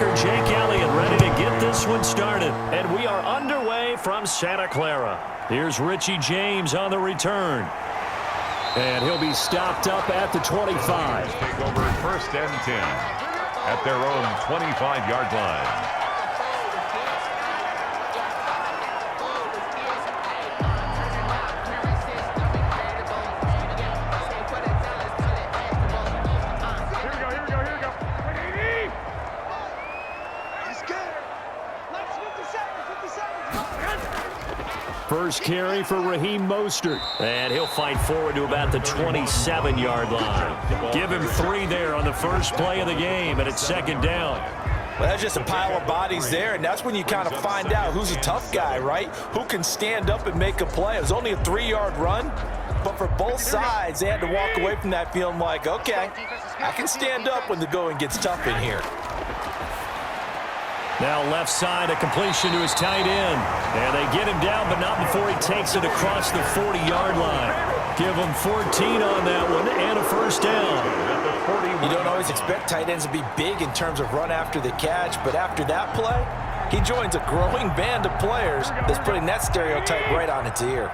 kicker Jake Elliott ready to get this one started. And we are underway from Santa Clara. Here's Richie James on the return. And he'll be stopped up at the 25. Take over 1st and 10 at their own 25-yard line. First carry for Raheem Mostert. And he'll fight forward to about the 27-yard line. Give him 3 there on the first play of the game, and it's 2nd down. Well, that's just a pile of bodies there, and that's when you kind of find out who's a tough guy, right? Who can stand up and make a play. It was only a 3-yard run, but for both sides, they had to walk away from that feeling like, okay, I can stand up when the going gets tough in here. Now left side, a completion to his tight end. And they get him down, but not before he takes it across the 40-yard line. Give him 14 on that one and a first down. You don't always expect tight ends to be big in terms of run after the catch, but after that play, he joins a growing band of players that's putting that stereotype right on its ear.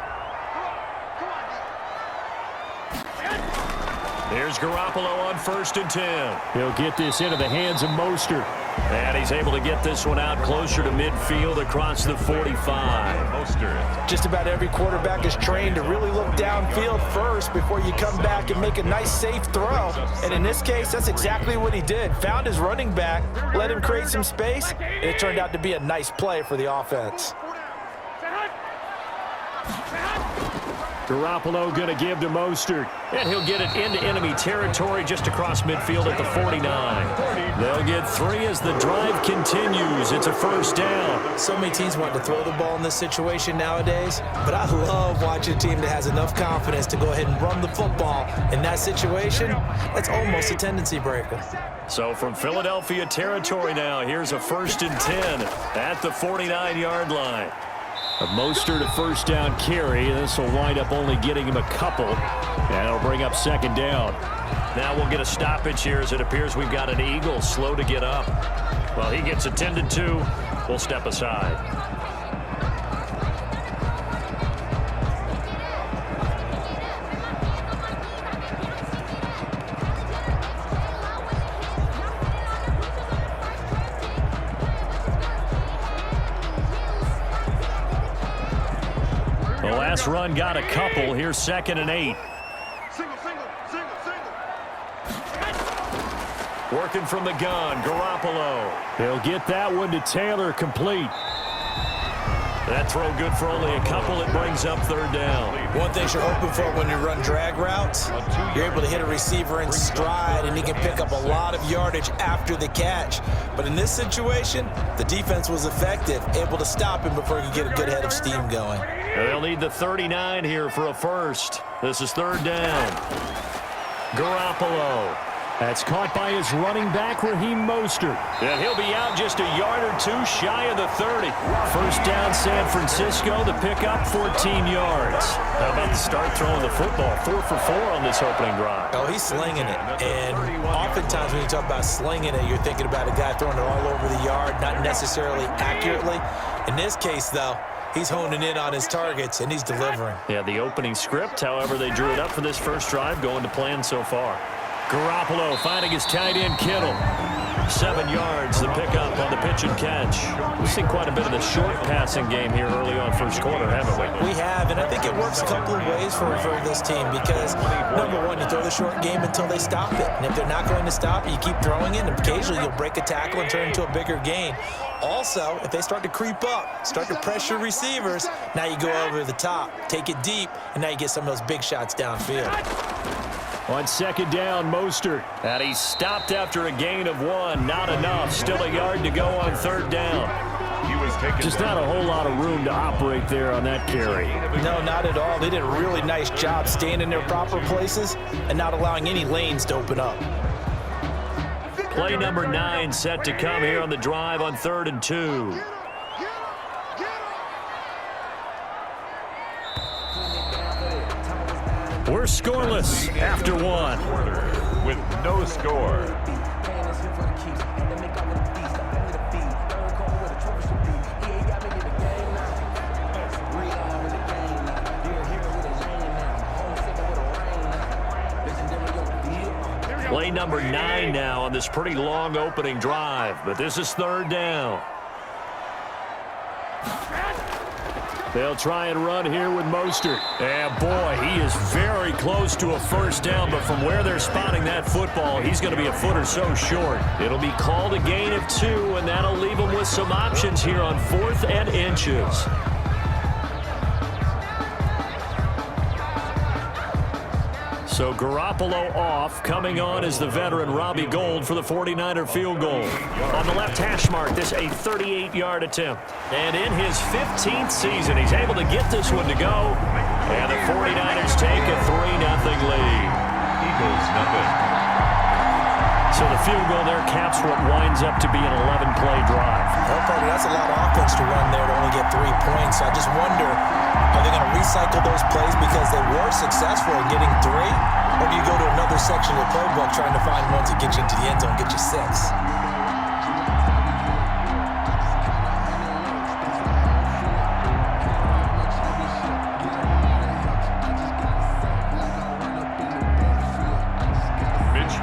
Here's Garoppolo on 1st and 10. He'll get this into the hands of Mostert. And he's able to get this one out closer to midfield across the 45. Mostert. Just about every quarterback is trained to really look downfield first before you come back and make a nice, safe throw. And in this case, that's exactly what he did. Found his running back, let him create some space, and it turned out to be a nice play for the offense. Garoppolo going to give to Mostert. And he'll get it into enemy territory just across midfield at the 49. They'll get 3 as the drive continues. It's a first down. So many teams want to throw the ball in this situation nowadays, but I love watching a team that has enough confidence to go ahead and run the football. In that situation, that's almost a tendency breaker. So from Philadelphia territory now, here's a 1st and 10 at the 49-yard line. A Mostert a first down carry. This will wind up only getting him a couple. And it'll bring up 2nd down. Now we'll get a stoppage here as it appears we've got an Eagle slow to get up. Well, he gets attended to. We'll step aside. The last run got a couple. Here's 2nd and 8. Working from the gun, Garoppolo. He'll get that one to Taylor, complete. That throw good for only a couple. It brings up 3rd down. One thing you're hoping for when you run drag routes, you're able to hit a receiver in stride, and he can pick up a lot of yardage after the catch. But in this situation, the defense was effective, able to stop him before he could get a good head of steam going. They'll need the 39 here for a first. This is 3rd down. Garoppolo. That's caught by his running back, Raheem Mostert. And he'll be out just a yard or 2 shy of the 30. First down, San Francisco. The pickup, 14 yards. How about the start throwing the football? 4 for 4 on this opening drive. Oh, he's slinging it. And oftentimes when you talk about slinging it, you're thinking about a guy throwing it all over the yard, not necessarily accurately. In this case, though, he's honing in on his targets, and he's delivering. Yeah, the opening script, however, they drew it up for this first drive, going to plan so far. Garoppolo finding his tight end, Kittle. 7 yards, the pickup on the pitch and catch. We've seen quite a bit of the short passing game here early on first quarter, haven't we? We have, and I think it works a couple of ways for this team because, number one, you throw the short game until they stop it. And if they're not going to stop it, you keep throwing it, and occasionally you'll break a tackle and turn it into a bigger gain. Also, if they start to creep up, start to pressure receivers, now you go over the top, take it deep, and now you get some of those big shots downfield. On 2nd down, Mostert. And he's stopped after a gain of 1. Not enough. Still a yard to go on 3rd down. Just not a whole lot of room to operate there on that carry. No, not at all. They did a really nice job staying in their proper places and not allowing any lanes to open up. Play number 9 set to come here on the drive on 3rd and 2. We're scoreless after 1. With no score. number 9 now on this pretty long opening drive. But this is third down. They'll try and run here with Mostert. And boy, he is very close to a first down, but from where they're spotting that football, he's going to be a foot or so short. It'll be called a gain of 2, and that'll leave him with some options here on 4th and inches. So Garoppolo off. Coming on is the veteran Robbie Gould for the 49er field goal. On the left hash mark, this a 38-yard attempt. And in his 15th season, he's able to get this one to go. And the 49ers take a 3-0 lead. Eagles nothing. So the field goal there caps what winds up to be an 11-play drive. Well, Parker, that's a lot of offense to run there to only get 3 points. I just wonder, are they going to recycle those plays because they were successful in getting 3? Or do you go to another section of the playbook trying to find ones that get you into the end zone, get you 6?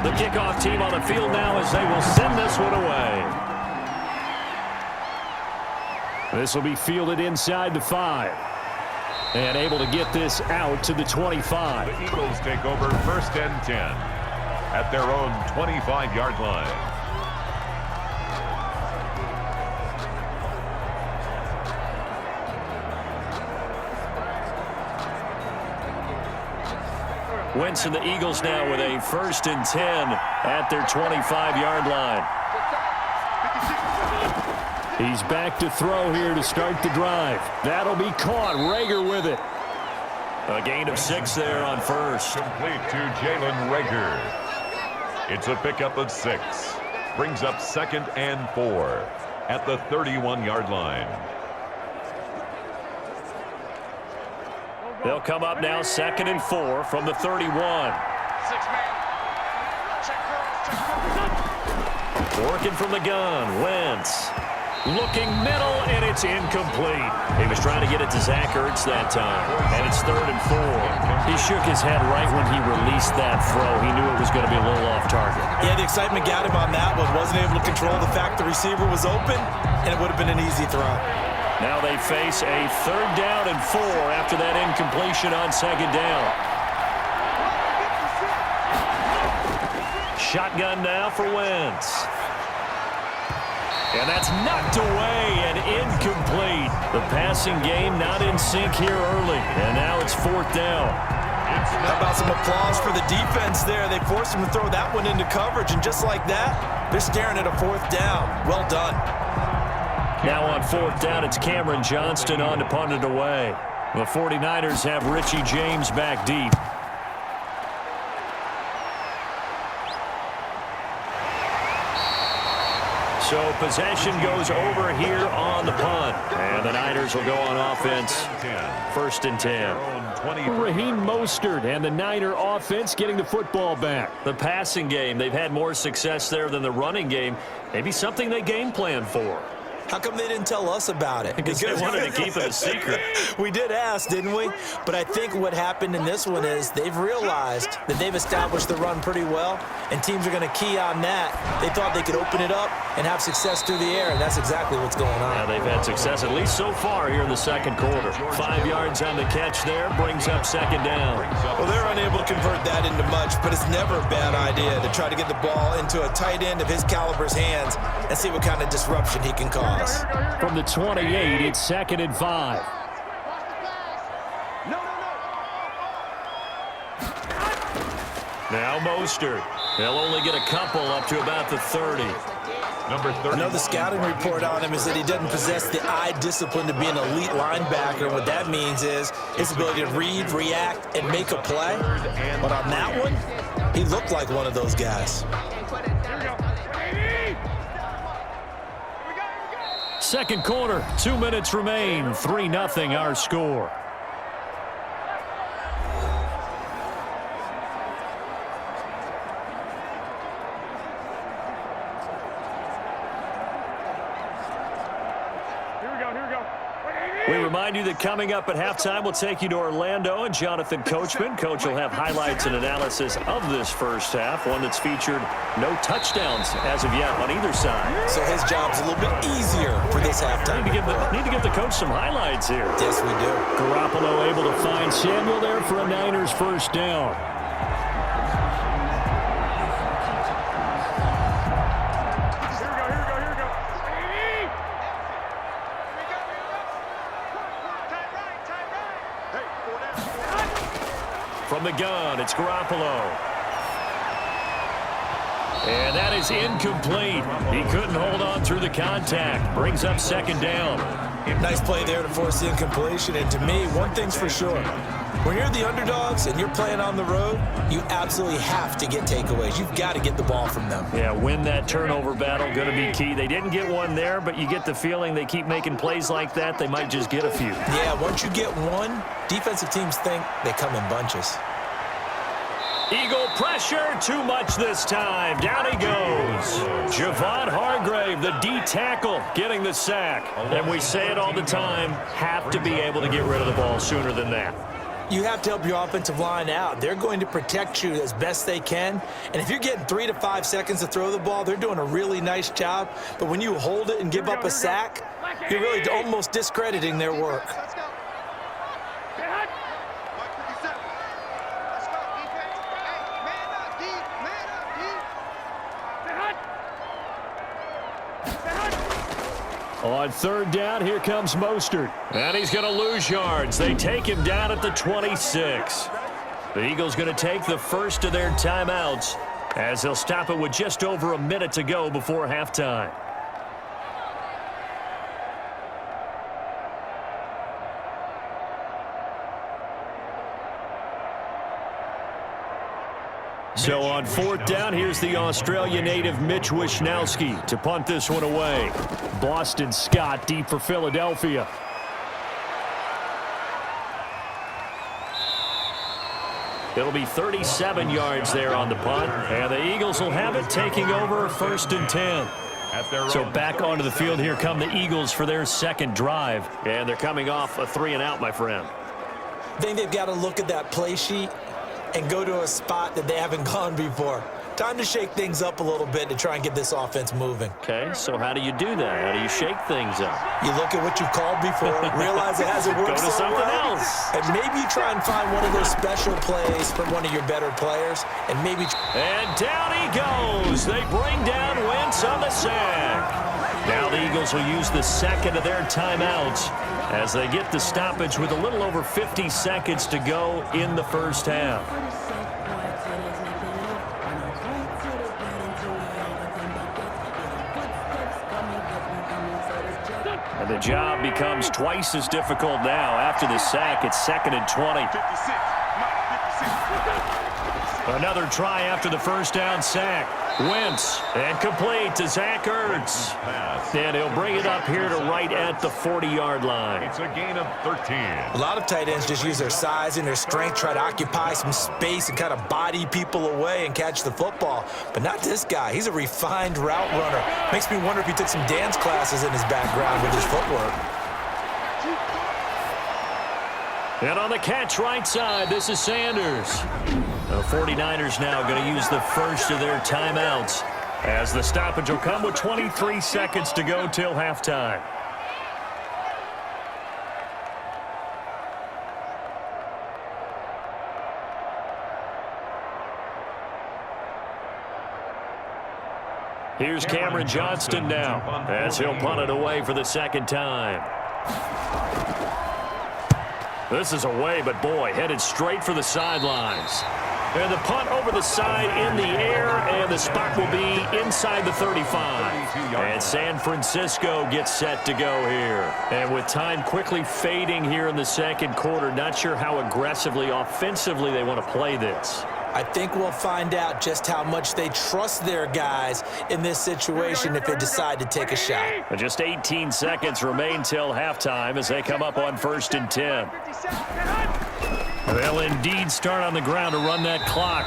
The kickoff team on the field now as they will send this one away. This will be fielded inside the 5. And able to get this out to the 25. The Eagles take over 1st and 10 at their own 25-yard line. Wentz and the Eagles now with a 1st and 10 at their 25-yard line. He's back to throw here to start the drive. That'll be caught. Rager with it. A gain of 6 there on first. Complete to Jalen Rager. It's a pickup of 6. Brings up 2nd and 4 at the 31-yard line. They'll come up now 2nd and 4 from the 31. Working from the gun. Wentz. Looking middle, and it's incomplete. He was trying to get it to Zach Ertz that time, and it's 3rd and 4. He shook his head right when he released that throw. He knew it was going to be a little off target. Yeah, the excitement got him on that one. Wasn't able to control the fact the receiver was open, and it would have been an easy throw. Now they face a 3rd down and 4 after that incompletion on 2nd down. Shotgun now for Wentz. And that's knocked away and incomplete. The passing game not in sync here early. And now it's 4th down. How about some applause for the defense there? They forced him to throw that one into coverage, and just like that, they're staring at a 4th down. Well done. Now on 4th down, it's Cameron Johnston on to punt it away. The 49ers have Richie James back deep. So possession goes over here on the punt. And the Niners will go on offense. 1st and 10. Raheem Mostert and the Niner offense getting the football back. The passing game, they've had more success there than the running game. Maybe something they game plan for. How come they didn't tell us about it? Because they wanted to keep it a secret. We did ask, didn't we? But I think what happened in this one is they've realized that they've established the run pretty well, and teams are going to key on that. They thought they could open it up and have success through the air, and that's exactly what's going on. Yeah, they've had success, at least so far here in the 2nd quarter. 5 yards on the catch there, brings up 2nd down. Well, they're unable to convert that into much, but it's never a bad idea to try to get the ball into a tight end of his caliber's hands and see what kind of disruption he can cause. From the 28, it's 2nd and 5. Now Mostert. They'll only get a couple up to about the 30. Number 30. I know the scouting report on him is that he doesn't possess the eye discipline to be an elite linebacker. What that means is his ability to read, react, and make a play. But on that one, he looked like one of those guys. 2nd quarter, 2 minutes remain. 3-0 our score. We remind you that coming up at halftime, we'll take you to Orlando and Jonathan Coachman. Coach will have highlights and analysis of this first half, one that's featured no touchdowns as of yet on either side. So his job's a little bit easier for this halftime. Need to give the coach some highlights here. Yes, we do. Garoppolo able to find Samuel there for a Niners first down. From the gun, it's Garoppolo. And that is incomplete. He couldn't hold on through the contact. Brings up second down. Nice play there to force the incompletion. And to me, one thing's for sure. When you're the underdogs and you're playing on the road, you absolutely have to get takeaways. You've got to get the ball from them. Yeah, win that turnover battle, going to be key. They didn't get one there, but you get the feeling they keep making plays like that, they might just get a few. Yeah, once you get one, defensive teams think they come in bunches. Eagle pressure, too much this time. Down he goes. Javon Hargrave, the D tackle, getting the sack. And we say it all the time, have to be able to get rid of the ball sooner than that. You have to help your offensive line out. They're going to protect you as best they can. And if you're getting 3 to 5 seconds to throw the ball, they're doing a really nice job. But when you hold it and give up a sack, you're really almost discrediting their work. On third down, here comes Mostert. And he's going to lose yards. They take him down at the 26. The Eagles going to take the first of their timeouts as they'll stop it with just over a minute to go before halftime. So on fourth down, here's the Australia native Mitch Wishnowsky to punt this one away. Boston Scott deep for Philadelphia. It'll be 37 yards there on the punt, and the Eagles will have it taking over first and 10. So back onto the field, here come the Eagles for their second drive, and they're coming off a 3-and-out, my friend. I think they've got to look at that play sheet and go to a spot that they haven't gone before. Time to shake things up a little bit to try and get this offense moving. Okay, so how do you do that? How do you shake things up? You look at what you've called before, realize it hasn't worked Go to so something well, else. and maybe you try and find one of those special plays from one of your better players, and maybe... And down he goes. They bring down Wentz on the sack. Now the Eagles will use the second of their timeouts as they get the stoppage with a little over 50 seconds to go in the first half. And the job becomes twice as difficult now after the sack. It's 2nd and 20. Another try after the first down sack. Wentz, and complete to Zach Ertz. And he'll bring it up here to right at the 40-yard line. It's a gain of 13. A lot of tight ends just use their size and their strength, try to occupy some space and kind of body people away and catch the football. But not this guy. He's a refined route runner. Makes me wonder if he took some dance classes in his background with his footwork. And on the catch right side, this is Sanders. The 49ers now going to use the first of their timeouts as the stoppage will come with 23 seconds to go till halftime. Here's Cameron Johnston now as he'll punt it away for the second time. This is away, but boy, headed straight for the sidelines. And the punt over the side in the air, and the spot will be inside the 35. And San Francisco gets set to go here. And with time quickly fading here in the second quarter, not sure how aggressively, offensively they want to play this. I think we'll find out just how much they trust their guys in this situation if they decide to take a shot. Just 18 seconds remain till halftime as they come up on 1st and 10. They'll indeed start on the ground to run that clock.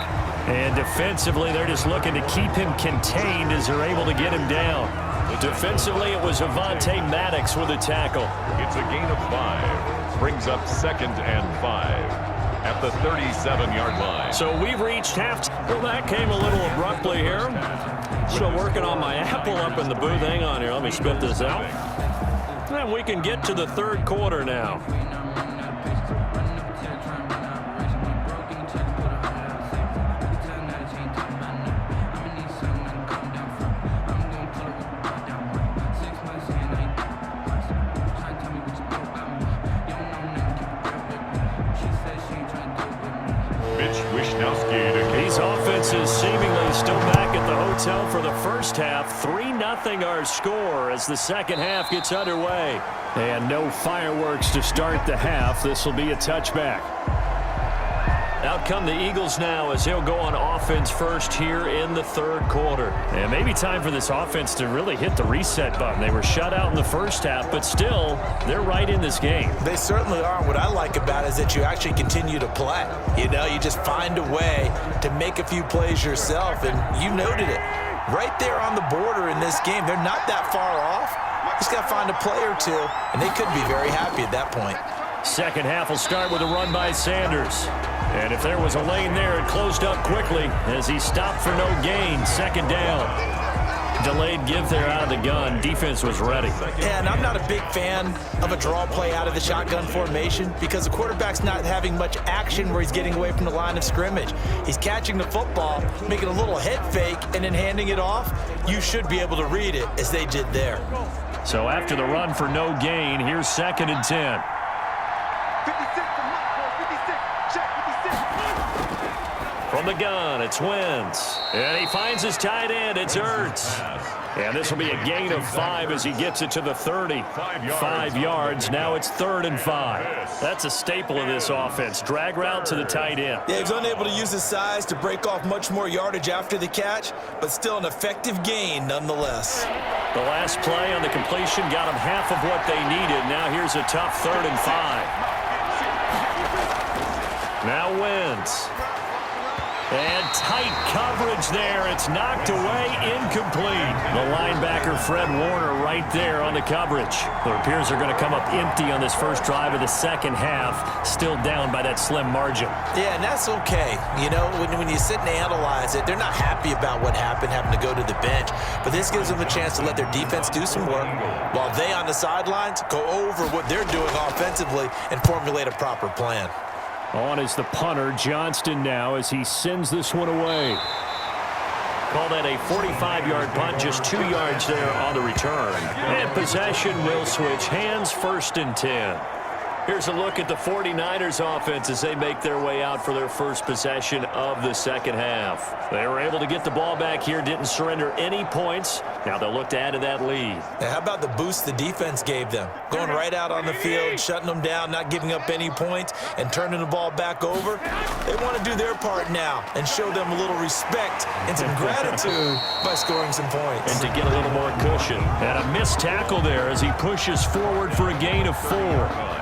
And defensively, they're just looking to keep him contained as they're able to get him down. Defensively, it was Avonte Maddox with a tackle. It's a gain of 5. Brings up 2nd and 5 at the 37-yard line. So we've reached half. Well, that came a little abruptly here. Still working on my apple up in the booth. Hang on here. Let me spit this out. And we can get to the third quarter now. These offenses seemingly still back at the hotel for the first half. 3-0 our score as the second half gets underway. And no fireworks to start the half. This will be a touchback. Out come the Eagles now as they'll go on offense first here in the third quarter. And maybe time for this offense to really hit the reset button. They were shut out in the first half, but still, they're right in this game. They certainly are. What I like about it is that you actually continue to play. You know, you just find a way to make a few plays yourself, and you noted it. Right there on the border in this game, they're not that far off. Just got to find a play or two, and they could be very happy at that point. Second half will start with a run by Sanders. And if there was a lane there, it closed up quickly as he stopped for no gain. Second down. Delayed give there out of the gun. Defense was ready. Yeah, and I'm not a big fan of a draw play out of the shotgun formation because the quarterback's not having much action where he's getting away from the line of scrimmage. He's catching the football, making a little head fake, and then handing it off. You should be able to read it as they did there. So after the run for no gain, here's 2nd and 10. From the gun, it's Wentz. And he finds his tight end. It's Ertz. And this will be a gain of 5 as he gets it to the 30. 5 yards. Now it's 3rd and 5. That's a staple of this offense. Drag route to the tight end. Yeah, he was unable to use his size to break off much more yardage after the catch, but still an effective gain nonetheless. The last play on the completion got him half of what they needed. Now here's a tough 3rd and 5. Now Wentz. And tight coverage there. It's knocked away, incomplete. The linebacker, Fred Warner, right there on the coverage. It appears they're going to come up empty on this first drive of the second half, still down by that slim margin. Yeah, and that's okay. You know, when you sit and analyze it, they're not happy about what happened, having to go to the bench. But this gives them a chance to let their defense do some work while they on the sidelines go over what they're doing offensively and formulate a proper plan. On is the punter, Johnston, now as he sends this one away. Call that a 45-yard punt, just 2 yards there on the return. And possession will switch hands, 1st and 10. Here's a look at the 49ers offense as they make their way out for their first possession of the second half. They were able to get the ball back here, didn't surrender any points. Now they'll look to add to that lead. Now, how about the boost the defense gave them? Going right out on the field, shutting them down, not giving up any points, and turning the ball back over. They want to do their part now and show them a little respect and some gratitude by scoring some points. And to get a little more cushion. And a missed tackle there as he pushes forward for a gain of 4.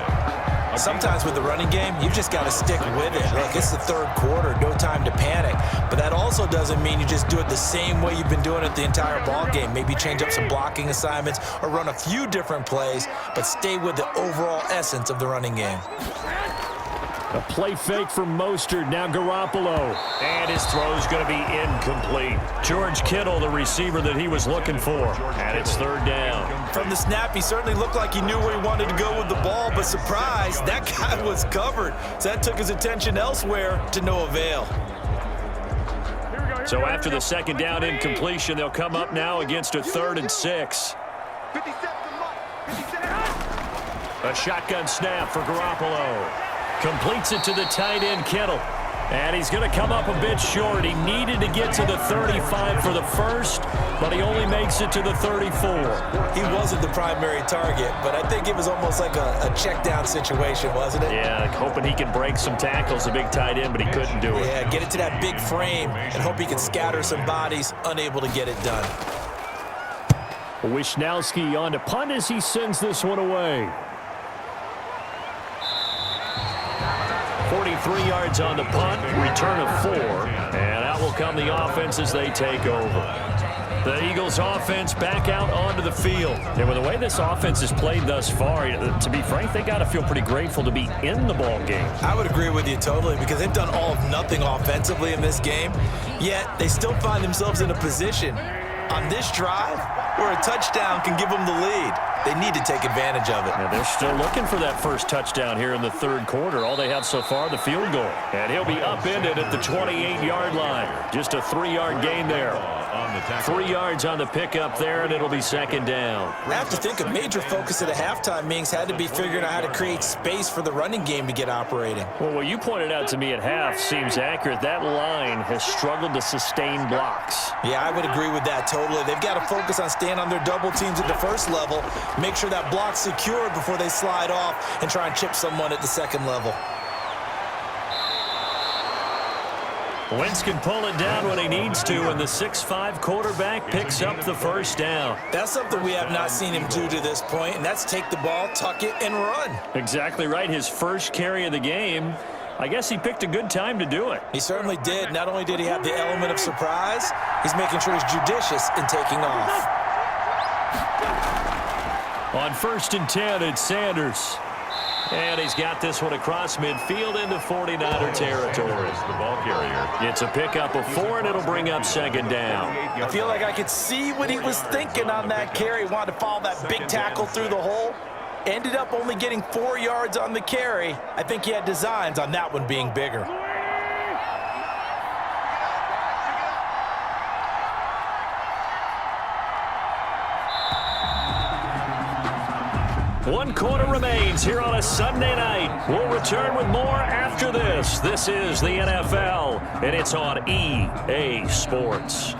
Sometimes with the running game, you just got to stick with it. Look, it's the third quarter, no time to panic. But that also doesn't mean you just do it the same way you've been doing it the entire ball game. Maybe change up some blocking assignments or run a few different plays, but stay with the overall essence of the running game. A play fake from Mostert, now Garoppolo. And his throw's going to be incomplete. George Kittle, the receiver that he was looking for. And it's 3rd down. From the snap, he certainly looked like he knew where he wanted to go with the ball, but surprise, that guy was covered. So that took his attention elsewhere to no avail. So after the second down incompletion, they'll come up now against a 3rd and 6. A shotgun snap for Garoppolo. Completes it to the tight end, Kittle. And he's going to come up a bit short. He needed to get to the 35 for the first, but he only makes it to the 34. He wasn't the primary target, but I think it was almost like a check down situation, wasn't it? Yeah, hoping he could break some tackles, a big tight end, but he couldn't do it. Yeah, get it to that big frame and hope he can scatter some bodies, unable to get it done. Wishnowski on to punt as he sends this one away. 43 yards on the punt, return of 4, and out will come the offense as they take over. The Eagles offense back out onto the field. And with the way this offense has played thus far, to be frank, they got to feel pretty grateful to be in the ball game. I would agree with you totally because they've done all of nothing offensively in this game, yet they still find themselves in a position on this drive where a touchdown can give them the lead. They need to take advantage of it. And they're still looking for that first touchdown here in the third quarter. All they have so far, the field goal. And he'll be upended at the 28-yard line. Just a 3-yard gain there. 3 yards on the pickup there, and it'll be second down. I have to think a major focus at a halftime means had to be figuring out how to create space for the running game to get operating. Well, what you pointed out to me at half seems accurate. That line has struggled to sustain blocks. Yeah, I would agree with that totally. They've got to focus on staying on their double teams at the first level, make sure that block's secured before they slide off and try and chip someone at the second level. Wentz can pull it down when he needs to, and the 6'5" quarterback picks up the first down. That's something we have not seen him do to this point, and that's take the ball, tuck it, and run. Exactly right. His first carry of the game. I guess he picked a good time to do it. He certainly did. Not only did he have the element of surprise, he's making sure he's judicious in taking off. On 1st and 10, it's Sanders. And he's got this one across midfield into 49er territory. The ball carrier. It's a pickup of 4, and it'll bring up second down. I feel like I could see what he was thinking on that carry. Wanted to follow that big tackle through the hole. Ended up only getting 4 yards on the carry. I think he had designs on that one being bigger. One quarter remains here on a Sunday night. We'll return with more after this. This is the NFL, and it's on EA Sports.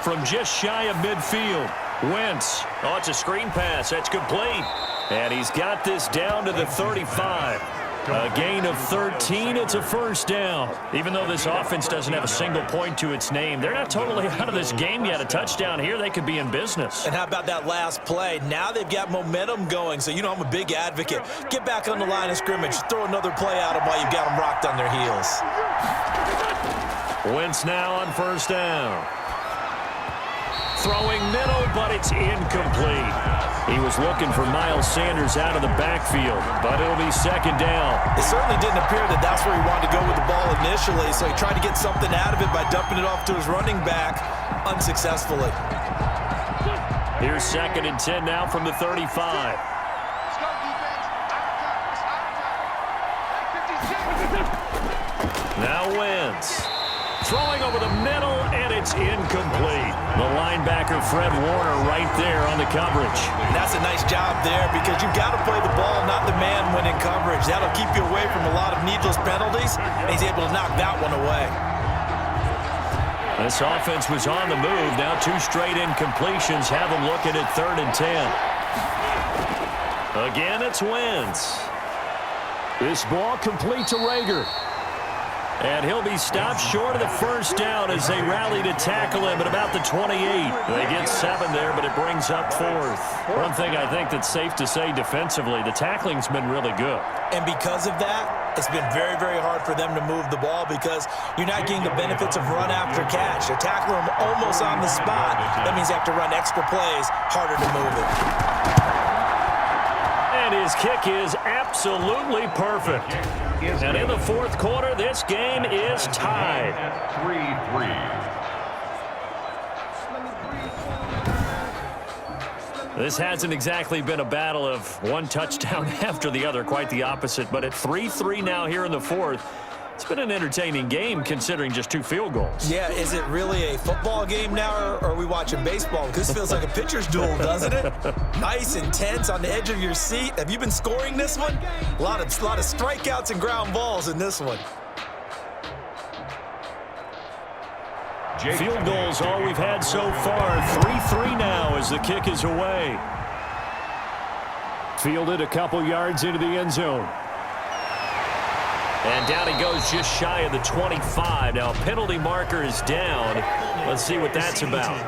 From just shy of midfield, Wentz. Oh, it's a screen pass. That's complete. And he's got this down to the 35. A gain of 13. It's a first down. Even though this offense doesn't have a single point to its name, they're not totally out of this game yet. A touchdown here, they could be in business. And how about that last play? Now they've got momentum going. So, you know, I'm a big advocate. Get back on the line of scrimmage. Throw another play at them while you've got them rocked on their heels. Wentz now on first down. Throwing middle, but it's incomplete. He was looking for Miles Sanders out of the backfield, but it'll be second down. It certainly didn't appear that that's where he wanted to go with the ball initially, so he tried to get something out of it by dumping it off to his running back unsuccessfully. Here's 2nd and 10 now from the 35. Now Wentz. Throwing over the middle, and it's incomplete. The linebacker, Fred Warner, right there on the coverage. And that's a nice job there because you've got to play the ball, not the man when in coverage. That'll keep you away from a lot of needless penalties, and he's able to knock that one away. This offense was on the move. Now 2 straight incompletions have them looking at 3rd and 10. Again, it's Wentz. This ball complete to Rager. And he'll be stopped short of the first down as they rally to tackle him at about the 28. They get 7 there, but it brings up 4th. One thing I think that's safe to say defensively, the tackling's been really good. And because of that, it's been very, very hard for them to move the ball because you're not getting the benefits of run after catch. They're tackling them almost on the spot. That means they have to run extra plays, harder to move it. And his kick is absolutely perfect. And in the 4th quarter, this game is tied. 3-3. This hasn't exactly been a battle of one touchdown after the other, quite the opposite. But at 3-3 now here in the 4th, it's been an entertaining game considering just 2 field goals. Yeah, is it really a football game now, or are we watching baseball? Because this feels like a pitcher's duel, doesn't it? Nice, intense, on the edge of your seat. Have you been scoring this one? A lot of strikeouts and ground balls in this one. Field goals all we've had so far. 3-3 now as the kick is away. Fielded a couple yards into the end zone. And down he goes just shy of the 25. Now a penalty marker is down. Let's see what that's about.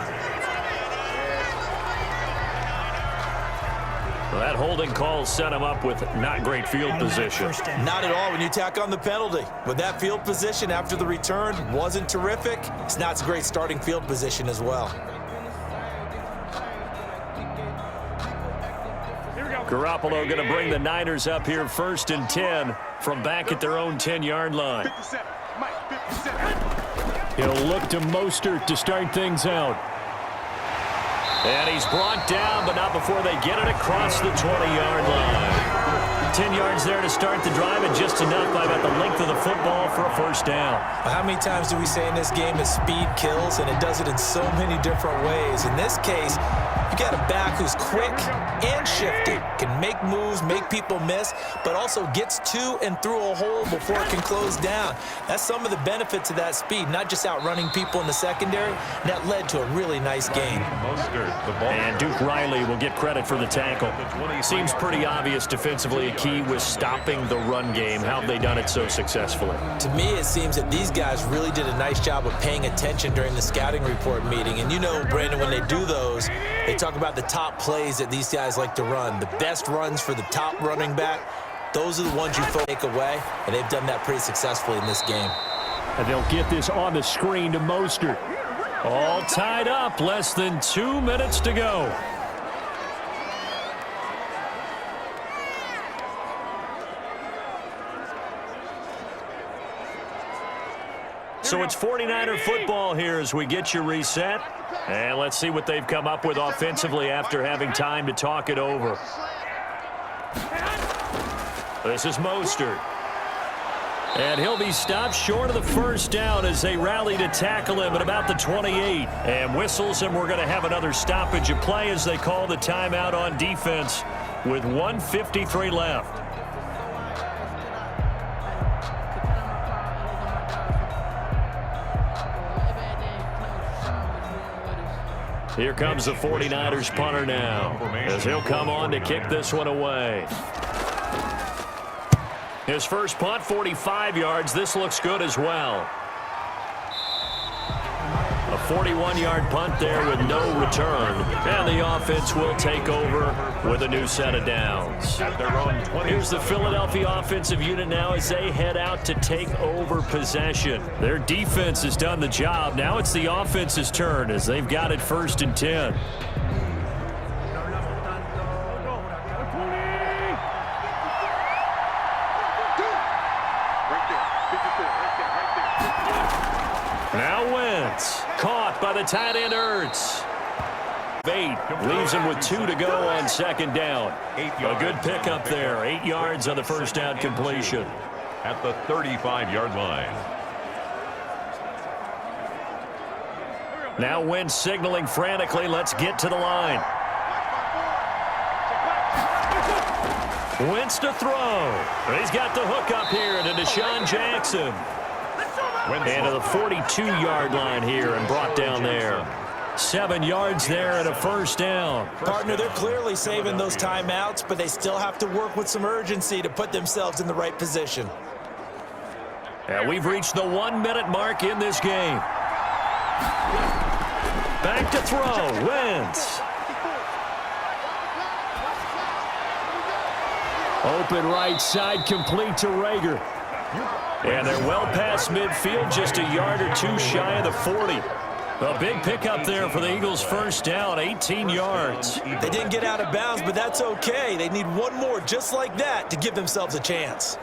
Well, that holding call set him up with not great field position. Not at all when you tack on the penalty. With that field position after the return wasn't terrific, it's not a great starting field position as well. Garoppolo going to bring the Niners up here 1st and 10 from back at their own 10-yard line. He'll look to Mostert to start things out. And he's brought down, but not before they get it across the 20-yard line. 10 yards there to start the drive, and just enough by about the length of the football for a first down. How many times do we say in this game that speed kills, and it does it in so many different ways? In this case, you got a back who's quick and shifty, can make moves, make people miss, but also gets to and through a hole before it can close down. That's some of the benefits of that speed, not just outrunning people in the secondary. And that led to a really nice game. And Duke Riley will get credit for the tackle. Seems pretty obvious defensively a key was stopping the run game. How have they done it so successfully? To me, it seems that these guys really did a nice job of paying attention during the scouting report meeting. And you know, Brandon, when they do those, they talk about the top plays that these guys like to run. The best runs for the top running back, those are the ones you take away, and they've done that pretty successfully in this game. And they'll get this on the screen to Mostert. All tied up, less than 2 minutes to go. So it's 49er football here as we get you reset. And let's see what they've come up with offensively after having time to talk it over. This is Mostert. And he'll be stopped short of the first down as they rally to tackle him at about the 28. And whistles, and we're going to have another stoppage of play as they call the timeout on defense with 1:53 left. Here comes the 49ers punter now, as he'll come on to kick this one away. His first punt, 45 yards. This looks good as well. A 41-yard punt there with no return. And the offense will take over with a new set of downs. Here's the Philadelphia offensive unit now as they head out to take over possession. Their defense has done the job. Now it's the offense's turn as they've got it 1st and 10. Now Wentz, caught by the tight end Ertz. 8, leaves him with 2 to go on 2nd down. A good pickup there, 8 yards on the first down completion. At the 35-yard line. Now Wentz signaling frantically, let's get to the line. Wentz to throw. He's got the hook up here to Deshaun Jackson. And to the 42-yard line here and brought down there. 7 yards there and a first down. Partner, they're clearly saving those timeouts, but they still have to work with some urgency to put themselves in the right position. And we've reached the 1-minute mark in this game. Back to throw, Wentz. Open right side, complete to Rager. And they're well past midfield, just a yard or 2 shy of the 40. A big pickup there for the Eagles' first down, 18 yards. They didn't get out of bounds, but that's okay. They need one more just like that to give themselves a chance.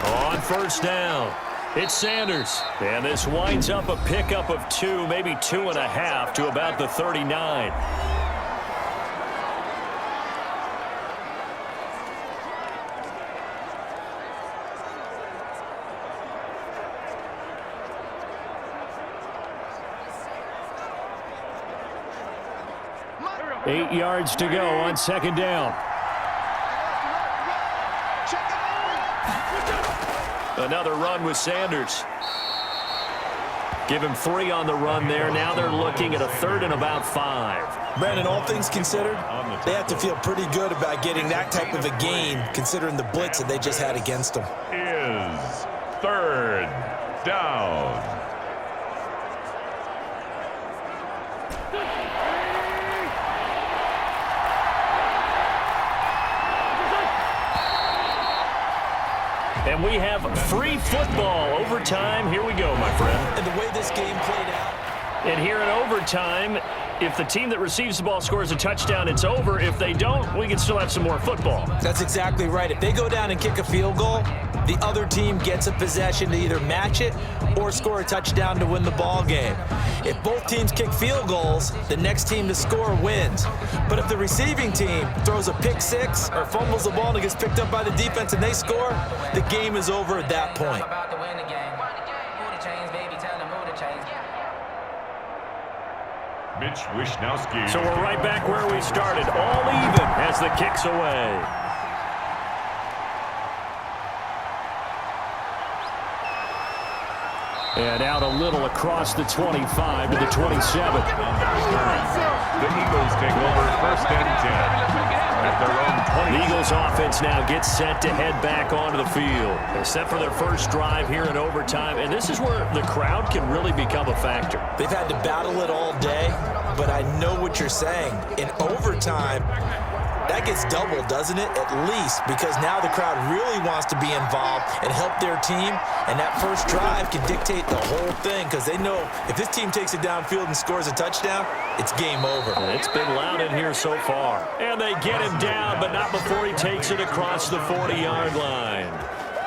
On first down, it's Sanders. And this winds up a pickup of 2, maybe 2.5 to about the 39. Eight yards to go on 2nd down. Another run with Sanders. Give him 3 on the run there. Now they're looking at a 3rd and about 5. Brandon, all things considered, they have to feel pretty good about getting that type of a gain, considering the blitz that they just had against them. Is 3rd down. And we have free football. Overtime. Here we go, my friend. And the way this game played out. And here in overtime, if the team that receives the ball scores a touchdown, it's over. If they don't, we can still have some more football. That's exactly right. If they go down and kick a field goal, the other team gets a possession to either match it or score a touchdown to win the ball game. If both teams kick field goals, the next team to score wins. But if the receiving team throws a pick six or fumbles the ball and it gets picked up by the defense and they score, the game is over at that point. Mitch Wishnowski. So we're right back where we started, all even as the kick's away. And out a little across the 25 to the 27. The Eagles take over 1st and 10. At their own 20. The Eagles offense now gets set to head back onto the field. They're set for their first drive here in overtime, and this is where the crowd can really become a factor. They've had to battle it all day, but I know what you're saying. In overtime, that gets doubled, doesn't it? At least, because now the crowd really wants to be involved and help their team, and that first drive can dictate the whole thing because they know if this team takes it downfield and scores a touchdown, it's game over. It's been loud in here so far. And they get him down, but not before he takes it across the 40-yard line.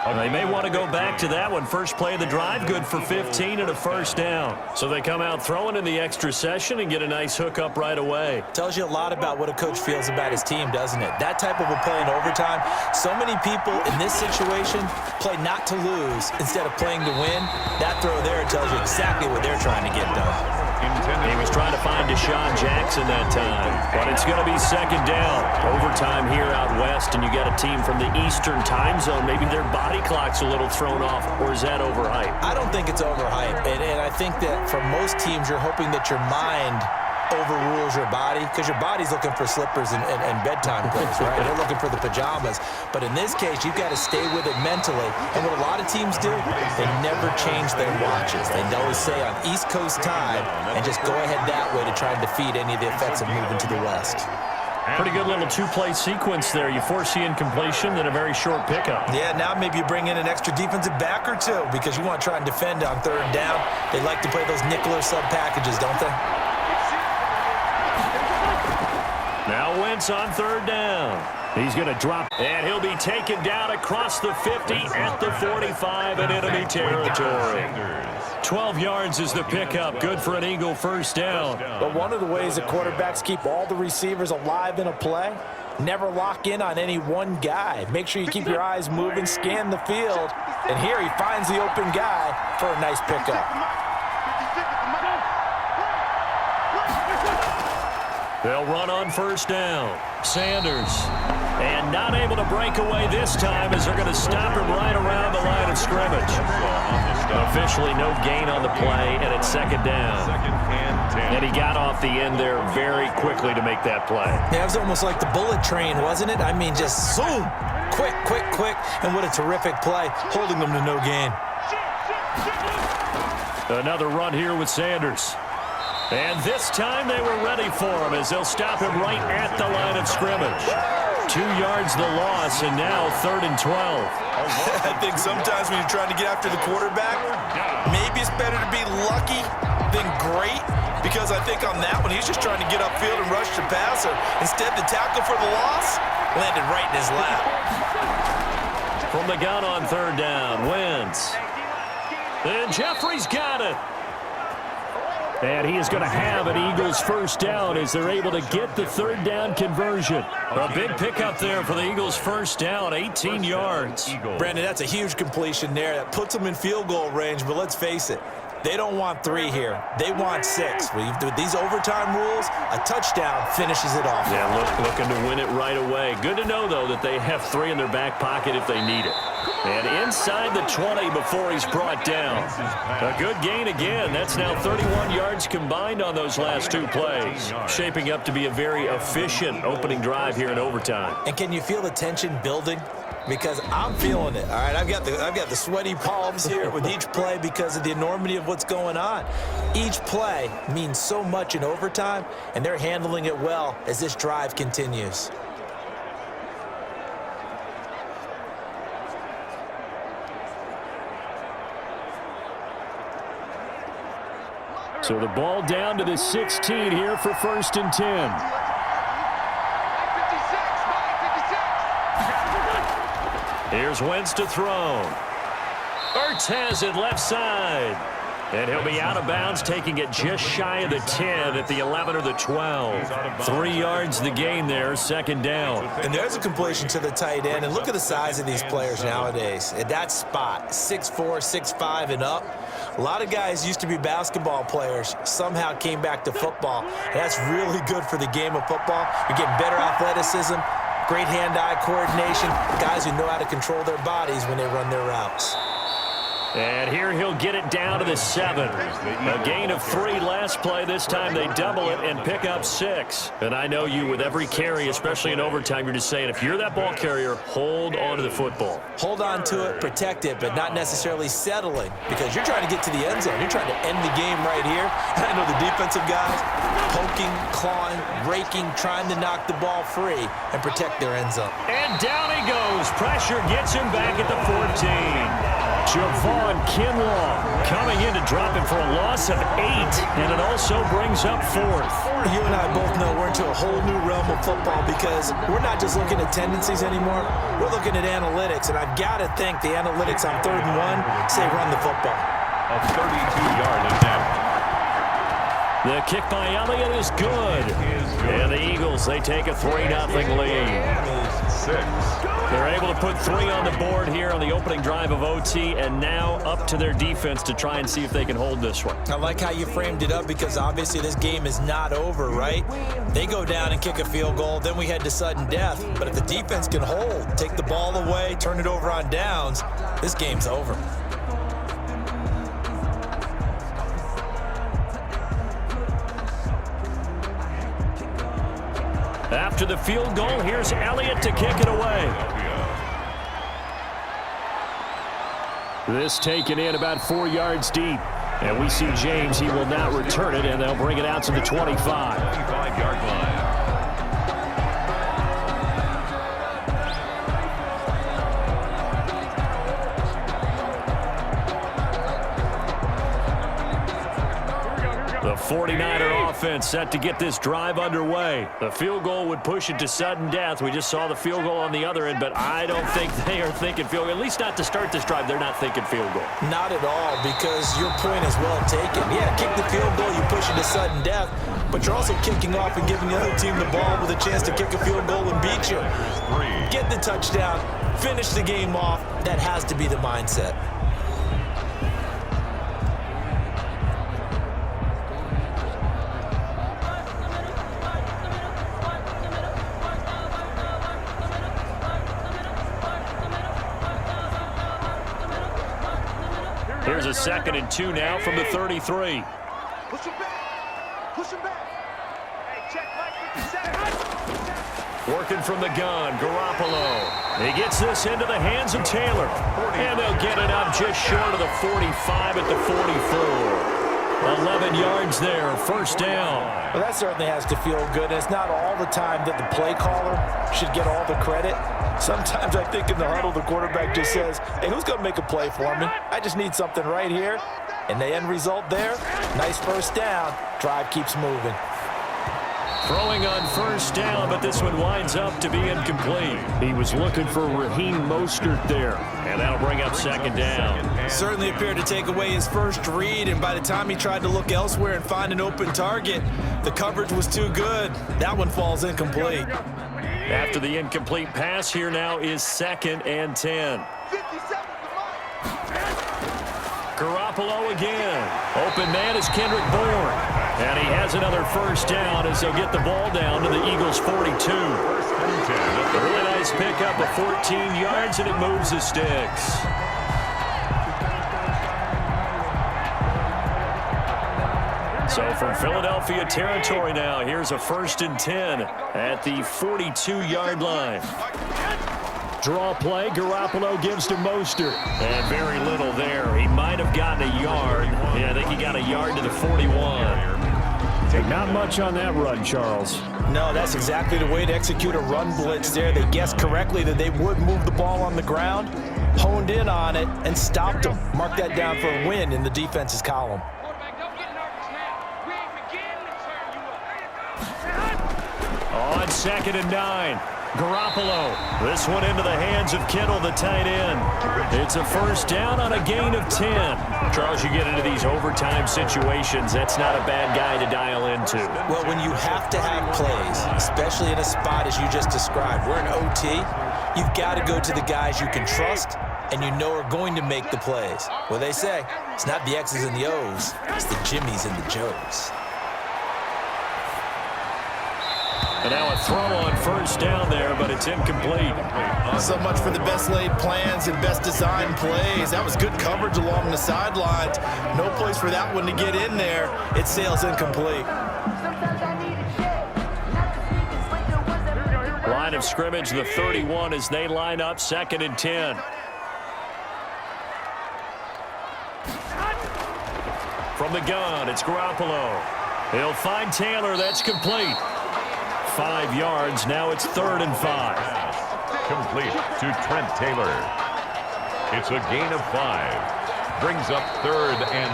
They may want to go back to that one. First play of the drive, good for 15 and a first down. So they come out throwing in the extra session and get a nice hookup right away. Tells you a lot about what a coach feels about his team, doesn't it? That type of a play in overtime, so many people in this situation play not to lose instead of playing to win. That throw there tells you exactly what they're trying to get done. He was trying to find Deshaun Jackson that time, but it's going to be second down. Overtime here out west, and you got a team from the Eastern time zone. Maybe their body clock's a little thrown off, or is that overhyped? I don't think it's overhyped, and I think that for most teams, you're hoping that your mind overrules your body because your body's looking for slippers and bedtime clothes, right? They're looking for the pajamas. But in this case, you've got to stay with it mentally. And what a lot of teams do, they never change their watches. They always say on East Coast time and just go ahead that way to try and defeat any of the effects of moving to the West. Pretty good little two-play sequence there. You force the incompletion, then a very short pickup. Yeah, now maybe you bring in an extra defensive back or two because you want to try and defend on third down. They like to play those nickel or sub packages, don't they? Now Wentz on third down. He's going to drop, and he'll be taken down across the 50 at the 45 in enemy territory. 12 yards is the pickup. Good for an Eagle first down. But one of the ways that quarterbacks keep all the receivers alive in a play, never lock in on any one guy. Make sure you keep your eyes moving, scan the field, and here he finds the open guy for a nice pickup. They'll run on first down. Sanders. And not able to break away this time as they're going to stop him right around the line of scrimmage. Officially no gain on the play, and it's second down. And he got off the end there very quickly to make that play. Yeah, it was almost like the bullet train, wasn't it? I mean, just zoom. Quick, quick, quick. And what a terrific play, holding them to no gain. Another run here with Sanders. And this time they were ready for him as they'll stop him right at the line of scrimmage. 2 yards the loss, and now 3rd and 12. I think sometimes when you're trying to get after the quarterback, maybe it's better to be lucky than great, because I think on that one, he's just trying to get upfield and rush the passer. Instead, the tackle for the loss landed right in his lap. From the gun on third down, Wentz. And Jeffrey's got it. And he is going to have an Eagles first down as they're able to get the third down conversion. A big pickup there for the Eagles first down, 18 yards. Brandon, that's a huge completion there. That puts them in field goal range, but let's face it, they don't want 3 here. They want 6. With these overtime rules, a touchdown finishes it off. Yeah, looking to win it right away. Good to know, though, that they have 3 in their back pocket if they need it. And inside the 20 before he's brought down. A good gain again. That's now 31 yards combined on those last 2 plays. Shaping up to be a very efficient opening drive here in overtime. And can you feel the tension building? Because I'm feeling it. All right, I've got the sweaty palms here with each play because of the enormity of what's going on. Each play means so much in overtime, and they're handling it well as this drive continues. So the ball down to the 16 here for 1st and 10. Here's Wentz to throw. Ertz has it left side. And he'll be out of bounds, taking it just shy of the 10 at the 11 or the 12. 3 yards the gain there, 2nd down. And there's a completion to the tight end. And look at the size of these players nowadays. At that spot, 6'4", 6'5", and up. A lot of guys used to be basketball players, somehow came back to football. And that's really good for the game of football. You're getting better athleticism, great hand-eye coordination, guys who know how to control their bodies when they run their routes. And here he'll get it down to the 7. A gain of 3 last play. This time they double it and pick up 6. And I know you, with every carry, especially in overtime, you're just saying, if you're that ball carrier, hold on to the football. Hold on to it, protect it, but not necessarily settling, because you're trying to get to the end zone. You're trying to end the game right here. And I know the defensive guys poking, clawing, raking, trying to knock the ball free and protect their end zone. And down he goes. Pressure gets him back at the 14. Javon Kinlaw coming in to drop it for a loss of 8, and it also brings up 4th. You and I both know we're into a whole new realm of football because we're not just looking at tendencies anymore. We're looking at analytics, and I've got to think the analytics on 3rd and 1 say run the football. A 32-yard attempt. The kick by Elliott is good. And the Eagles, they take a 3-0 lead. 6. They're able to put 3 on the board here on the opening drive of OT, and now up to their defense to try and see if they can hold this one. I like how you framed it up because obviously this game is not over, right? They go down and kick a field goal, then we head to sudden death. But if the defense can hold, take the ball away, turn it over on downs, this game's over. After the field goal, here's Elliott to kick it away. This taken in about 4 yards deep. And we see James, he will not return it, and they'll bring it out to the 25. 25-yard line. The 49er offense set to get this drive underway. The field goal would push it to sudden death. We just saw the field goal on the other end, but I don't think they are thinking field goal. At least not to start this drive. They're not thinking field goal. Not at all, because your point is well taken. Yeah, kick the field goal, you push it to sudden death, but you're also kicking off and giving the other team the ball with a chance to kick a field goal and beat you. Get the touchdown, finish the game off. That has to be the mindset. Here's a 2nd and 2 now from the 33. Push him back. Push him back. Hey, check Mike 57. Working from the gun, Garoppolo. He gets this into the hands of Taylor. And they'll get it up just short of the 45 at the 44. 11 yards there, 1st down. Well, that certainly has to feel good. It's not all the time that the play caller should get all the credit. Sometimes I think in the huddle, the quarterback just says, hey, who's going to make a play for me? I just need something right here. And the end result there, nice 1st down. Drive keeps moving. Throwing on 1st down, but this one winds up to be incomplete. He was looking for Raheem Mostert there, and that'll bring up 2nd down. Certainly appeared to take away his first read, and by the time he tried to look elsewhere and find an open target, the coverage was too good. That one falls incomplete. After the incomplete pass, here now is 2nd and 10. 57 Garoppolo again. Open man is Kendrick Bourne. And he has another 1st down as they'll get the ball down to the Eagles' 42. A really nice pickup of 14 yards, and it moves the sticks. So from Philadelphia territory now, here's a 1st and 10 at the 42-yard line. Draw play, Garoppolo gives to Mostert. And very little there. He might have gotten a yard. Yeah, I think he got a yard to the 41. Not much on that run, Charles. No, that's exactly the way to execute a run blitz there. They guessed correctly that they would move the ball on the ground, honed in on it, and stopped them. Mark that down for a win in the defense's column. Quarterback, don't get nervous now. On 2nd and 9. Garoppolo. This one into the hands of Kittle, the tight end. It's a first down on a gain of 10. Charles, you get into these overtime situations, that's not a bad guy to dial into. Well, when you have to have plays, especially in a spot as you just described, we're in OT, you've got to go to the guys you can trust and you know are going to make the plays. Well, they say it's not the X's and the O's, it's the Jimmies and the Joes. And now a throw on first down there, but it's incomplete. So much for the best laid plans and best designed plays. That was good coverage along the sidelines. No place for that one to get in there. It sails incomplete. Line of scrimmage, the 31 as they line up 2nd and 10. From the gun, it's Garoppolo. He'll find Taylor. That's complete. 5 yards. Now it's 3rd and 5. Complete to Trent Taylor. It's a gain of 5. Brings up 3rd and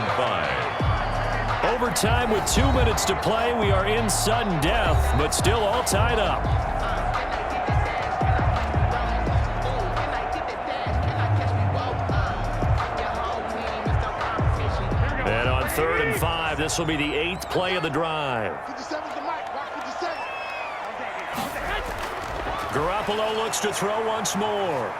5. Overtime with 2 minutes to play. We are in sudden death, but still all tied up. And on 3rd and 5, this will be the 8th play of the drive. Garoppolo looks to throw once more.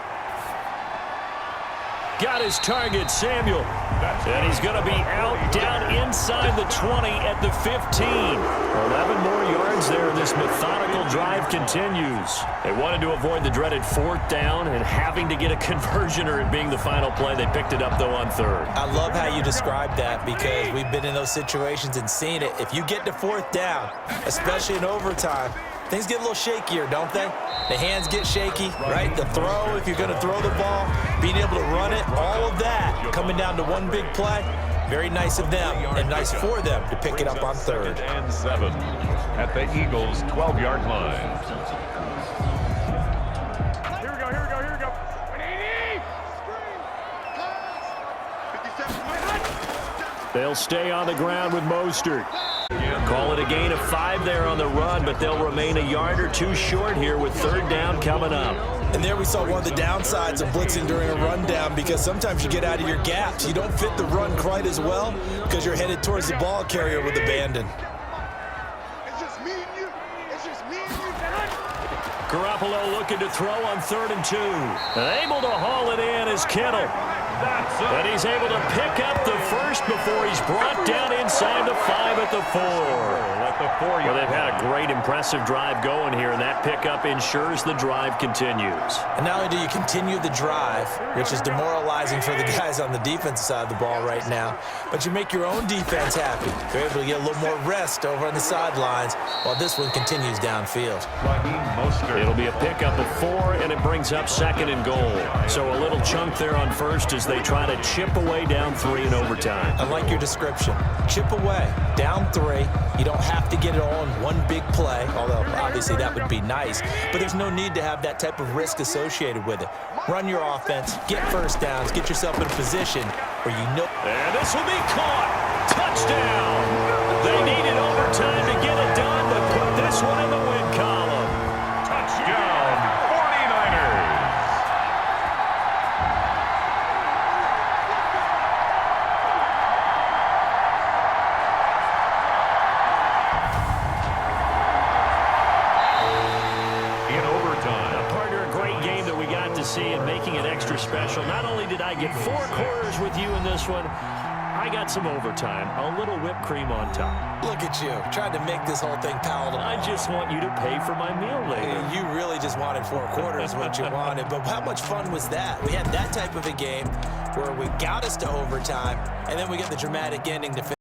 Got his target, Samuel. And he's going to be out down inside the 20 at the 15. 11 more yards there. This methodical drive continues. They wanted to avoid the dreaded 4th down and having to get a conversion or it being the final play. They picked it up, though, on 3rd. I love how you described that because we've been in those situations and seen it. If you get to 4th down, especially in overtime, things get a little shakier, don't they? The hands get shaky, right? The throw, if you're going to throw the ball, being able to run it, all of that coming down to one big play. Very nice of them and nice for them to pick it up on 3rd. And 7 at the Eagles' 12-yard line. Here we go. They'll stay on the ground with Mostert. Call it a gain of 5 there on the run, but they'll remain a yard or 2 short here with 3rd down coming up. And there we saw one of the downsides of blitzing during a rundown because sometimes you get out of your gaps. You don't fit the run quite as well because you're headed towards the ball carrier with abandon. It's just me and you. Garoppolo looking to throw on 3rd and 2. And able to haul it in is Kittle. And he's able to pick up the first before he's brought down inside the 5 at the 4. Well, they've had a great, impressive drive going here, and that pickup ensures the drive continues. And not only do you continue the drive, which is demoralizing for the guys on the defensive side of the ball right now, but you make your own defense happy. They're able to get a little more rest over on the sidelines while this one continues downfield. It'll be a pickup of 4, and it brings up 2nd and goal. So a little chunk there on 1st as they try to chip away down 3 in overtime. I like your description. Chip away, down 3. You don't have to get it all in one big play, although obviously that would be nice. But there's no need to have that type of risk associated with it. Run your offense, get first downs, get yourself in a position where you know. And this will be caught. Touchdown. They needed overtime to get it done, but put this one in the win column. Touchdown, 49ers. See and making it extra special. Not only did I get 4 quarters with you in this one, I got some overtime, a little whipped cream on top. Look at you, trying to make this whole thing palatable. I just want you to pay for my meal later. You really just wanted 4 quarters what you wanted, but how much fun was that? We had that type of a game where we got us to overtime, and then we got the dramatic ending to finish.